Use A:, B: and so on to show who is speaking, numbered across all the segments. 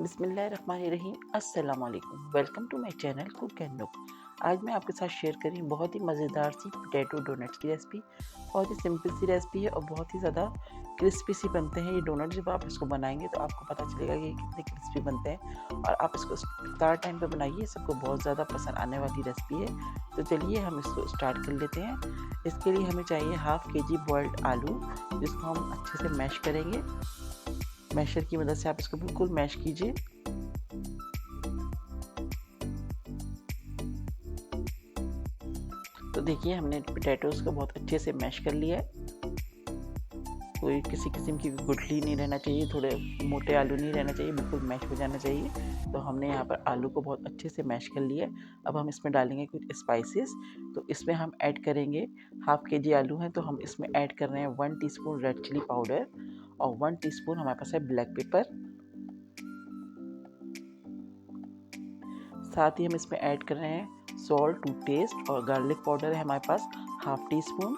A: बिस्मिल्लाहिर्रहमानिर्रहीम अस्सलाम वालेकुम। Welcome to my channel cook and nook. आज मैं आपके साथ शेयर कर रही हूँ बहुत ही मज़ेदार सी पोटैटो डोनट्स की रेसिपी। बहुत ही सिंपल सी रेसिपी है और बहुत ही ज़्यादा क्रिस्पी सी बनते हैं ये डोनट। जब आप इसको बनाएंगे तो आपको पता चलेगा कि ये कितने क्रिस्पी बनते हैं और आप इसको इफ्तार टाइम पे बनाइए, सबको बहुत ज़्यादा पसंद आने वाली रेसिपी है। तो चलिए हम इसको स्टार्ट कर लेते हैं। इसके लिए हमें चाहिए हाफ़ केजी बॉइल्ड आलू, जिसको हम अच्छे से मैश करेंगे। मैशर की मदद से आप इसको बिल्कुल मैश कीजिए। तो देखिए हमने पोटैटोज़ को बहुत अच्छे से मैश कर लिया है। कोई किसी किस्म की गुठली नहीं रहना चाहिए, थोड़े मोटे आलू नहीं रहना चाहिए, बिल्कुल मैश हो जाना चाहिए। तो हमने यहाँ पर आलू को बहुत अच्छे से मैश कर लिया है। अब हम इसमें डालेंगे कुछ स्पाइसेस। तो इसमें हम ऐड करेंगे, हाफ़ केजी आलू हैं तो हम इसमें ऐड कर रहे हैं 1 टीस्पून रेड चिली पाउडर और 1 टीस्पून हमारे पास है ब्लैक पेपर। साथ ही हम इसमें ऐड कर रहे हैं सॉल्ट टू टेस्ट और गार्लिक पाउडर है हमारे पास हाफ़ टी स्पून।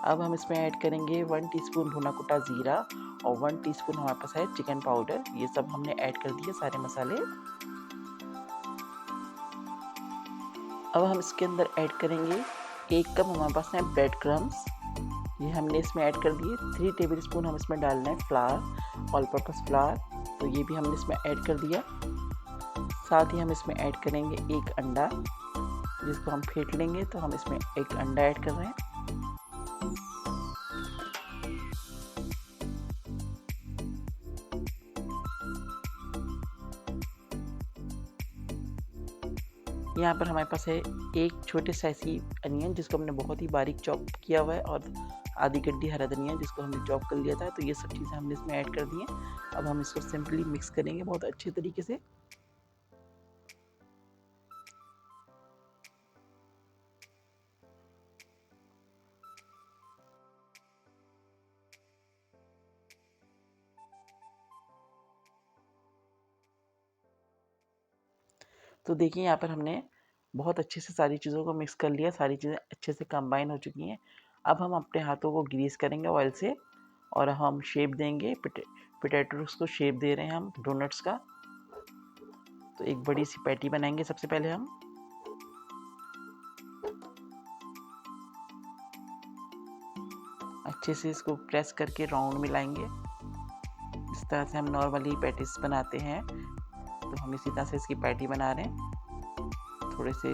A: अब हम इसमें ऐड करेंगे 1 टीस्पून भुना कुटा ज़ीरा और 1 टीस्पून हमारे पास है चिकन पाउडर। ये सब हमने ऐड कर दिए सारे मसाले। अब हम इसके अंदर ऐड करेंगे 1 कप हमारे पास है ब्रेड क्रम्स। ये हमने इसमें ऐड कर दिए। 3 टेबल स्पून हम इसमें डाल रहे हैं फ्लावर, ऑल पर्पस फ्लावर। तो ये भी हमने इसमें ऐड कर दिया। साथ ही हम इसमें ऐड करेंगे 1 अंडा, जिसको हम फेंट लेंगे। तो हम इसमें 1 अंडा ऐड कर रहे हैं। यहाँ पर हमारे पास है एक छोटे साइज की अनियन, जिसको हमने बहुत ही बारीक चॉप किया हुआ है, और आधी गड्डी हरा धनिया जिसको हमने चॉप कर लिया था। तो ये सब चीज़ें हमने इसमें ऐड कर दी हैं। अब हम इसको सिंपली मिक्स करेंगे बहुत अच्छे तरीके से। तो देखिए यहाँ पर हमने बहुत अच्छे से सारी चीज़ों को मिक्स कर लिया, सारी चीज़ें अच्छे से कंबाइन हो चुकी हैं। अब हम अपने हाथों को ग्रीस करेंगे ऑयल से और हम शेप देंगे। पोटैटोज़ को शेप दे रहे हैं हम डोनट्स का। तो एक बड़ी सी पैटी बनाएंगे सबसे पहले हम। अच्छे से इसको प्रेस करके राउंड में लाएंगे। इस तरह से हम नॉर्मली पैटीज बनाते हैं। तो हम इसी तरह से इसकी पैटी बना रहे हैं। थोड़े से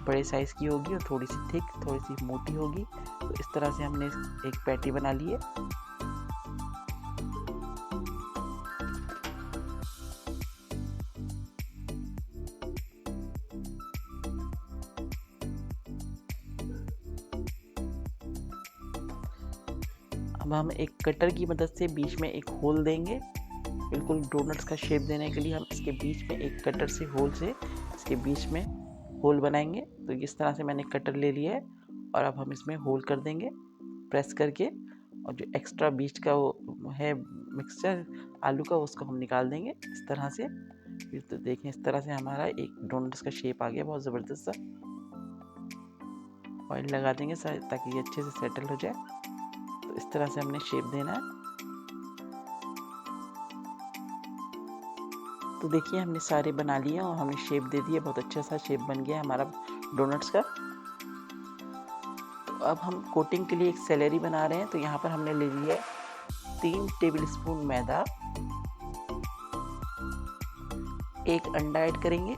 A: बड़े साइज़ की होगी और थोड़ी सी थिक, थोड़ी सी मोटी होगी। तो इस तरह से हमने एक पैटी बना ली है। अब हम एक कटर की मदद से बीच में एक होल देंगे। बिल्कुल डोनट्स का शेप देने के लिए हम इसके बीच में एक कटर से होल से इसके बीच में होल बनाएंगे। तो इस तरह से मैंने कटर ले लिया है और अब हम इसमें होल कर देंगे प्रेस करके। और जो एक्स्ट्रा बीच का वो है मिक्सचर आलू का, उसको हम निकाल देंगे इस तरह से। फिर तो देखें इस तरह से हमारा एक डोनट्स का शेप आ गया बहुत ज़बरदस्त सा। ऑयल लगा देंगे ताकि ये अच्छे से सेटल हो जाए। तो इस तरह से हमने शेप देना है। तो देखिए हमने सारे बना लिए और हमने शेप दे दिया, बहुत अच्छा सा शेप बन गया हमारा डोनट्स का। तो अब हम कोटिंग के लिए एक सेलेरी बना रहे हैं। तो यहाँ पर हमने ले लिया है 3 टेबल स्पून मैदा, 1 अंडा ऐड करेंगे,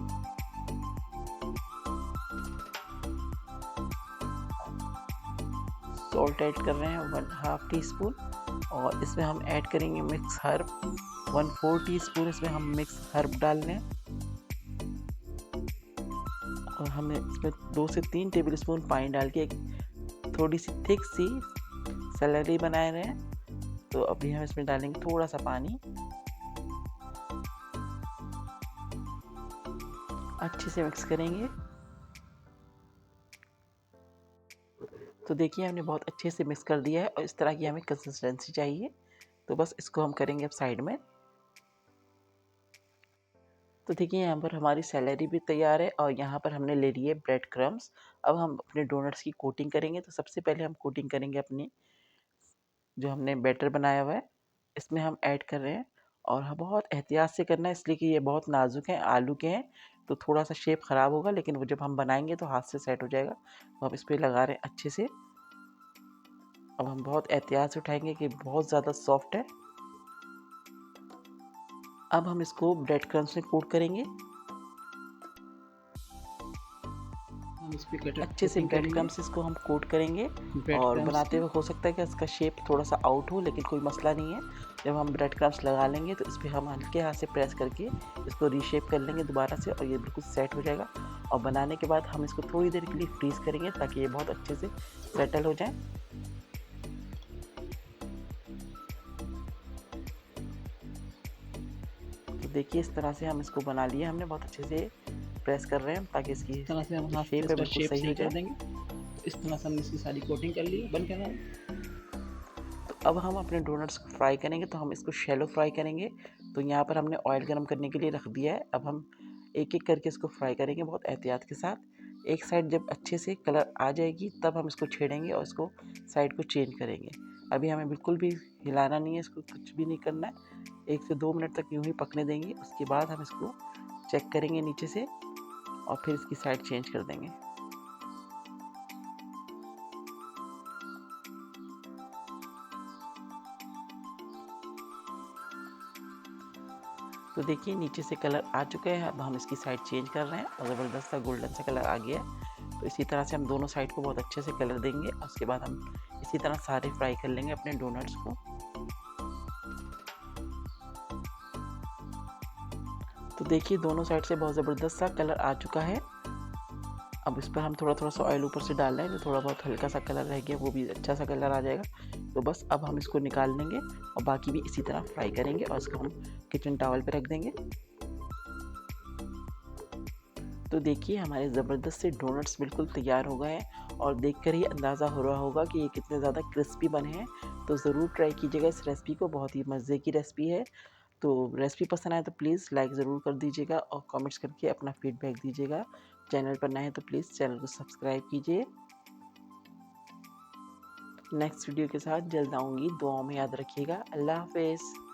A: सॉल्ट ऐड कर रहे हैं 1/2 टी स्पून, और इसमें हम ऐड करेंगे मिक्स हर्ब 1/4 टी स्पून। इसमें हम मिक्स हर्ब डाल रहे हैं और हमें इसमें 2 से 3 टेबल स्पून पानी डाल के एक थोड़ी सी थिक सी सेलेरी बना रहे हैं। तो अभी हम इसमें डालेंगे थोड़ा सा पानी, अच्छे से मिक्स करेंगे। तो देखिए हमने बहुत अच्छे से मिक्स कर दिया है और इस तरह की हमें कंसिस्टेंसी चाहिए। तो बस इसको हम करेंगे अब साइड में। तो देखिए यहाँ पर हमारी सेलेरी भी तैयार है और यहाँ पर हमने ले लिए ब्रेड क्रम्स। अब हम अपने डोनट्स की कोटिंग करेंगे। तो सबसे पहले हम कोटिंग करेंगे अपनी जो हमने बैटर बनाया हुआ है, इसमें हम ऐड कर रहे हैं और हाँ, बहुत एहतियात से करना है इसलिए कि ये बहुत नाज़ुक हैं, आलू के हैं, तो थोड़ा-सा शेप ख़राब होगा, लेकिन वो जब हम बनाएँगे तो हाथ से सेट हो जाएगा। तो हम इस पे लगा रहे हैं अच्छे से। अब हम बहुत एहतियात से उठाएँगे कि बहुत ज़्यादा सॉफ्ट है। अब हम इसको ब्रेड क्रम्स में कोट करेंगे।
B: हम इस पे कटर
A: अच्छे से
B: कोटिंग
A: ब्रेड
B: करेंगे।
A: क्रम्स इसको हम कोट करेंगे
B: ब्रेड
A: और
B: क्रम्स
A: बनाते
B: की
A: हुए हो सकता है कि इसका शेप थोड़ा-सा आउट हो, लेकिन कोई मसला नहीं है। जब हम ब्रेड क्रम्स लगा लेंगे तो इस पे हम हल्के हाथ से प्रेस करके इसको रीशेप कर लेंगे दोबारा से और ये बिल्कुल सेट हो जाएगा। और बनाने के बाद हम इसको थोड़ी देर के लिए फ्रीज़ करेंगे ताकि ये बहुत अच्छे से सेटल हो जाए। तो देखिए इस तरह से हम इसको बना लिया हमने, बहुत अच्छे से प्रेस कर रहे हैं ताकि इसकी
B: इस तरह से हम
A: जो
B: हाथ से
A: शेप है
B: इसका
A: बिल्कुल
B: शेप
A: सही
B: सही
A: हो
B: कर
A: जाए।
B: देंगे। तो इस तरह से हमने इसकी सारी कोटिंग कर ली है, बन कर रहा है।
A: तो अब हम अपने डोनट्स को फ्राई करेंगे, तो हम इसको शैलो फ्राई करेंगे। तो यहाँ पर हमने ऑयल गर्म करने के लिए रख दिया है। अब हम एक-एक करके इसको फ्राई करेंगे बहुत एहतियात के साथ। एक साइड जब अच्छे से कलर आ जाएगी तब हम इसको छेड़ेंगे और इसको साइड को चेंज करेंगे। अभी हमें बिल्कुल भी हिलाना नहीं है, इसको कुछ भी नहीं करना है। 1 से 2 मिनट तक यूँ ही पकने देंगे, उसके बाद हम इसको चेक करेंगे नीचे से और फिर इसकी साइड चेंज कर देंगे। तो देखिए नीचे से कलर आ चुका है, अब हम इसकी साइड चेंज कर रहे हैं और ज़बरदस्त सा गोल्डन सा कलर आ गया है। तो इसी तरह से हम दोनों साइड को बहुत अच्छे से कलर देंगे और उसके बाद हम इसी तरह सारे फ्राई कर लेंगे अपने डोनट्स को। तो देखिए दोनों साइड से बहुत ज़बरदस्त सा कलर आ चुका है। अब इस पर हम थोड़ा-थोड़ा सा ऑयल ऊपर से डाल रहे हैं, जो थोड़ा बहुत हल्का सा कलर रह गया वो भी अच्छा सा कलर आ जाएगा। तो बस अब हम इसको निकाल लेंगे और बाकी भी इसी तरह फ्राई करेंगे और इसको हम किचन टॉवल पे रख देंगे। तो देखिए हमारे ज़बरदस्त से डोनट्स बिल्कुल तैयार हो गए हैं और देखकर ही अंदाज़ा हो रहा होगा कि ये कितने ज़्यादा क्रिस्पी बने हैं। तो ज़रूर ट्राई कीजिएगा इस रेसिपी को, बहुत ही मज़े की रेसिपी है। तो रेसिपी पसंद आए तो प्लीज़ लाइक ज़रूर कर दीजिएगा और कमेंट्स करके अपना फीडबैक दीजिएगा। चैनल पर नए हैं तो प्लीज़ चैनल को सब्सक्राइब कीजिए। नेक्स्ट वीडियो के साथ जल्द आऊँगी, दुआओं में याद रखिएगा। अल्लाह हाफ़िज़।